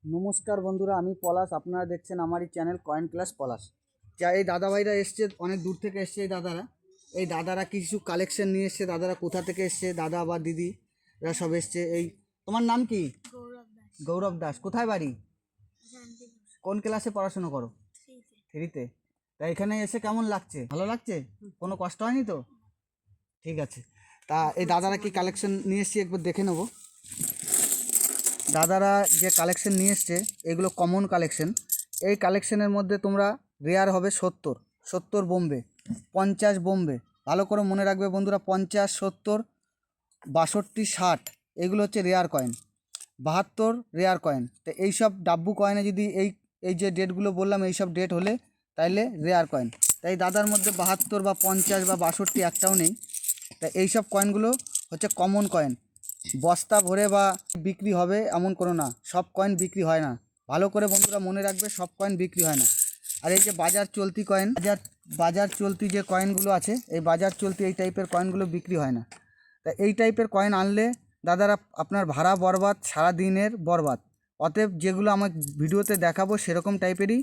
নমস্কার বন্ধুরা, আমি পলাশ। আপনারা দেখছেন আমারই চ্যানেল কয়েন ক্লাস পলাশ। যা এই দাদাভাইরা এসছে, অনেক দূর থেকে এসছে। এই দাদারা কিছু কালেকশন নিয়ে এসছে। দাদারা কোথা থেকে এসছে, দাদা বা দিদি এরা সব এসছে। তোমার নাম কি? গৌরব দাস। গৌরব দাস। কোথায় বাড়ি? শান্তিপুর। কোন ক্লাসে পড়াশোনা করো? থ্রিতে। তা এখানে এসে কেমন লাগছে? ভালো লাগছে? কোনো কষ্ট হয়নি তো? ঠিক আছে। তা এই দাদারা কি কালেকশন নিয়ে এসছি একবার দেখে নেবো। দাদারা যে কালেকশন নিয়ে এসছে এগুলো কমন কালেকশন। এই কালেকশনের মধ্যে তোমরা রেয়ার হবে 70 বোম্বে, 50 বোম্বে। ভালো করে মনে রাখবে বন্ধুরা, 50, 70, 62, 60 এগুলো হচ্ছে রেয়ার কয়েন। 72 rare coin. তো এইসব ডাব্বু কয়েনে যদি এই যে ডেটগুলো বললাম, এইসব ডেট হলে তাইলে রেয়ার কয়েন। তাই দাদার মধ্যে 72 বা 50 বা 62 একটাও নেই। তা এইসব কয়েনগুলো হচ্ছে কমন কয়েন। বস্তা ভরে বা বিক্রি হবে এমন কোনো না, সব কয়েন বিক্রি হয় না। ভালো করে বন্ধুরা মনে রাখবে, সব কয়েন বিক্রি হয় না। আর এই যে বাজার চলতি কয়েন, বাজার চলতি যে কয়েনগুলো আছে, এই বাজার চলতি এই টাইপের কয়েনগুলো বিক্রি হয় না। তা এই টাইপের কয়েন আনলে দাদারা আপনার ভাড়া বরবাদ, সারা দিনের বরবাদ। অতএব যেগুলো আমার ভিডিওতে দেখাবো সেরকম টাইপেরই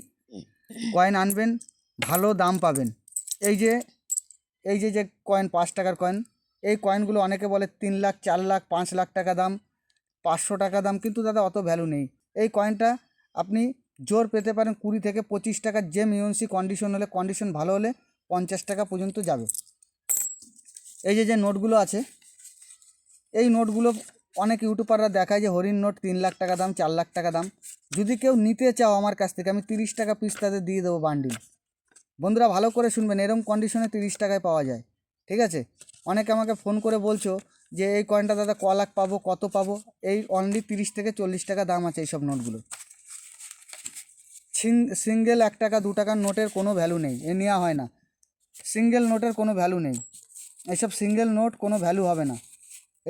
কয়েন আনবেন, ভালো দাম পাবেন। এই যে যে কয়েন, 5 টাকার কয়েন, এই কয়েনগুলো অনেকে বলে 3 লাখ, 4 লাখ, 5 লাখ টাকা দাম, 500 টাকা দাম, কিন্তু দাদা অত ভ্যালু নেই। এই কয়েনটা আপনি জোর পেতে পারেন 20 থেকে 25 টাকার। যে মিউন্সি কন্ডিশন হলে, কন্ডিশন ভালো হলে 50 টাকা পর্যন্ত যাবে। এই যে নোটগুলো আছে, এই নোটগুলো অনেক ইউটিউবাররা দেখায় যে হরিণ নোট 3 লাখ টাকা দাম, 4 লাখ টাকা দাম। যদি কেউ নিতে চাও আমার কাছ থেকে, আমি 30 টাকা পিস তাদের দিয়ে দেবো বান্ডিল। বন্ধুরা ভালো করে শুনবেন, এরকম কন্ডিশনে 30 টাকায় পাওয়া যায়। ঠিক আছে? অনেকে আমাকে ফোন করে বলছো যে এই কয়েনটা দাদা ক লাখ পাবো, কত পাবো? এই অনলি 30 থেকে 40 টাকা দাম আছে এইসব নোটগুলো। সিঙ্গেল 1 টাকা 2 টাকার নোটের কোনো ভ্যালু নেই, এ নেওয়া হয় না। সিঙ্গেল নোটের কোনো ভ্যালু নেই, এইসব সিঙ্গেল নোট কোনো ভ্যালু হবে না।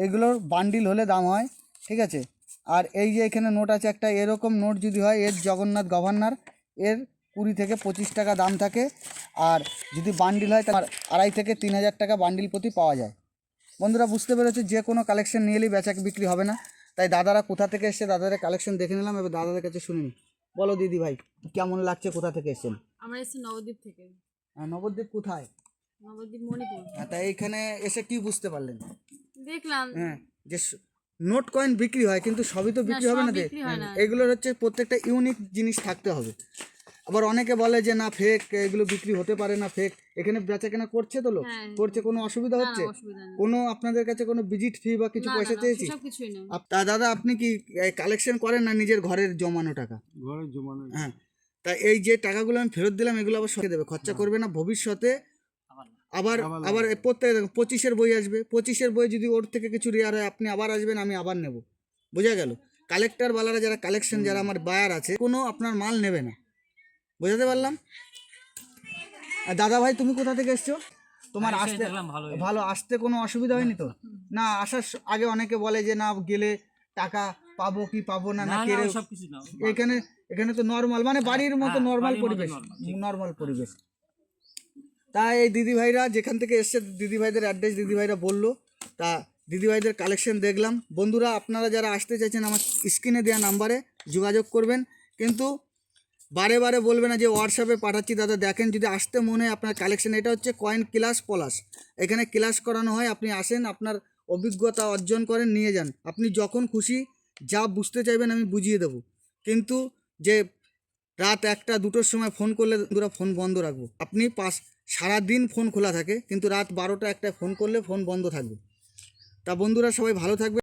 এইগুলোর বান্ডিল হলে দাম হয়। ঠিক আছে? আর এই যে এখানে নোট আছে একটা, এরকম নোট যদি হয়, এর জগন্নাথ গভর্নর, এর 20 থেকে 25 টাকা দাম থাকে। আর যদি বান্ডিল হয় তার 2.5 থেকে 3 হাজার টাকা বান্ডিল প্রতি পাওয়া যায়। বন্ধুরা বুঝতে পেরেছে, যে কোনো কালেকশন নিয়ে এলেই বেচা বিক্রি হবে না। তাই দাদারা কোথা থেকে এসছে, দাদাদের কালেকশন দেখে নিলাম। এবার দাদাদের কাছে শুনিনি। বলো দিদি ভাই, কেমন লাগছে? কোথা থেকে এসছেন? আমরা এসেছি নবদ্বীপ থেকে। নবদ্বীপ কোথায়? নবদ্বীপ মণিপুর। তাই এখানে এসে কি বুঝতে পারলেন? দেখলাম। হ্যাঁ, যে নোট কয়েন বিক্রি হয়, কিন্তু সবই তো বিক্রি হবে না। বিক্রি হয় না। এগুলোর হচ্ছে প্রত্যেকটা ইউনিক জিনিস থাকতে হবে। আবার অনেকে বলে যে না ফেক, এগুলো বিক্রি হতে পারে না, ফেক। এখানে বেচা কেনা করছে তো লোক, হ্যাঁ, করছে, কোনো অসুবিধা না হচ্ছে? অসুবিধা নেই। কোনো আপনাদের কাছে কোনো ভিজিট ফি বা কিছু না পয়সা চেয়েছি? সেসব কিছুই না। তা দাদা আপনি কি কালেকশন করেন না নিজের ঘরের জমানো টাকা? ঘরে জমানো। হ্যাঁ। তা এই যে টাকাগুলো আমি ফেরত দিলাম, এগুলো আবার সরিয়ে দেবে, খরচা করবে না ভবিষ্যতে। আবার আবার প্রত্যেক 25-এর বই আসবে, 25-এর বই যদি ওর থেকে কিছু রেয়ার হয়, আপনি আবার আসবেন, আমি আবার নেব। বোঝা গেল? কালেক্টর বালারা যারা কালেকশন, যারা আমার বায়ার আছে, কোনো আপনার মাল নেবে না। বোঝাতে পারলাম? আর দাদা ভাই তুমি কোথা থেকে এসছো? তোমার আসতে ভালো, আসতে কোনো অসুবিধা হয়নি তো? না, আসার আগে অনেকে বলে যে না গেলে টাকা পাবো কি পাবো না, না কেড়ে। এখানে এখানে তো নর্মাল, মানে বাড়ির মতো নর্মাল পরিবেশ, নর্মাল পরিবেশ। তাই এই দিদিভাইরা যেখান থেকে এসছে, দিদিভাইদের অ্যাড্রেস দিদিভাইরা বললো। তা দিদিভাইদের কালেকশন দেখলাম। বন্ধুরা আপনারা যারা আসতে চাইছেন, আমার স্ক্রিনে দেওয়া নাম্বারে যোগাযোগ করবেন। কিন্তু বারে বারে বলবে না যে হোয়াটসঅ্যাপে পাঠাচ্ছি। দাদা দেখেন, যদি আসতে মনে হয় আপনার কালেকশন, এটা হচ্ছে কয়েন ক্লাস পলাশ। এখানে ক্লাস করানো হয়, আপনি আসেন, আপনার অভিজ্ঞতা অর্জন করেন, নিয়ে যান। আপনি যখন খুশি যা বুঝতে চাইবেন আমি বুঝিয়ে দেবো। কিন্তু যে রাত 1টা 2টোর সময় ফোন করলে বন্ধুরা ফোন বন্ধ রাখবো। আপনি সারাদিন ফোন খোলা থাকে, কিন্তু রাত 12টা 1টায় ফোন করলে ফোন বন্ধ থাকবে। তা বন্ধুরা সবাই ভালো থাকবে।